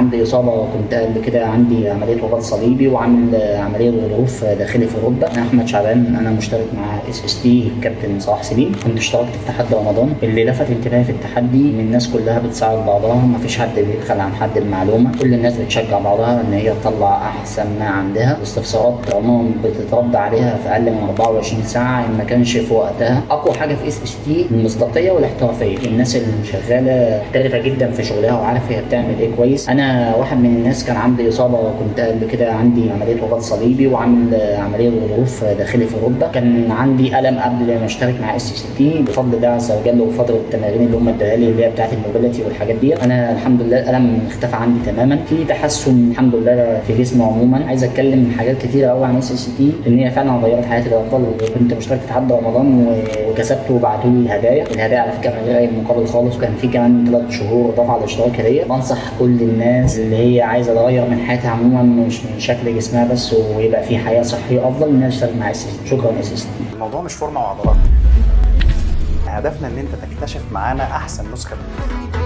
عندي اصابه، كنت قبل كده عندي عمليه رباط صليبي وعامل عمليه غضروف داخلي في الركبه. انا احمد شعبان، انا مشترك مع اس تي الكابتن صلاح سليم. كنت اشتركت في تحدي رمضان. اللي لفت انتباهي في التحدي ان الناس كلها بتساعد بعضها، ما فيش حد بيدخل عن حد المعلومه، كل الناس بتشجع بعضها ان هي تطلع احسن ما عندها. الاستفسارات عموما بتترد عليها في اقل من 24 ساعه ان ما كانش في وقتها. اقوى حاجه في اس تي المصداقيه والاحترافيه. الناس اللي شغاله محترفه جدا في شغلها وعارف هي بتعمل ايه كويس. انا واحد من الناس كان عندي اصابه، كنت قبل كده عندي عمليه رباط صليبي وعامل عمليه غضروف داخلي في الركبه. كان عندي الم قبل ما اشترك مع اس تي، بفضل الله عز وجل وبفضل التمارين اللي هم اداها لي اللي هي بتاعت الموبيليتي والحاجات دي، انا الحمد لله الالم اختفى عندي تماما. في تحسن الحمد لله في جسمي عموما. عايز اتكلم حاجات كتيره قوي عن اس تي ان هي فعلا غيرت حياتي للافضل. كنت مشترك في تحدي رمضان وكسبت وبعتوا لي هدايا. الهدايا على فكره من غير اي مقابل خالص، وكان في كمان 3 شهور دفعه الاشتراك هديه. بنصح كل الناس اللي هي عايزه تغير من حياتها عموما، مش من شكل جسمها بس، ويبقى في حياه صحيه افضل، انها تشترك مع اس تي. شكرا اس تي. الموضوع مش فورمه وعضلات، هدفنا ان انت تكتشف معانا احسن نسخه منك.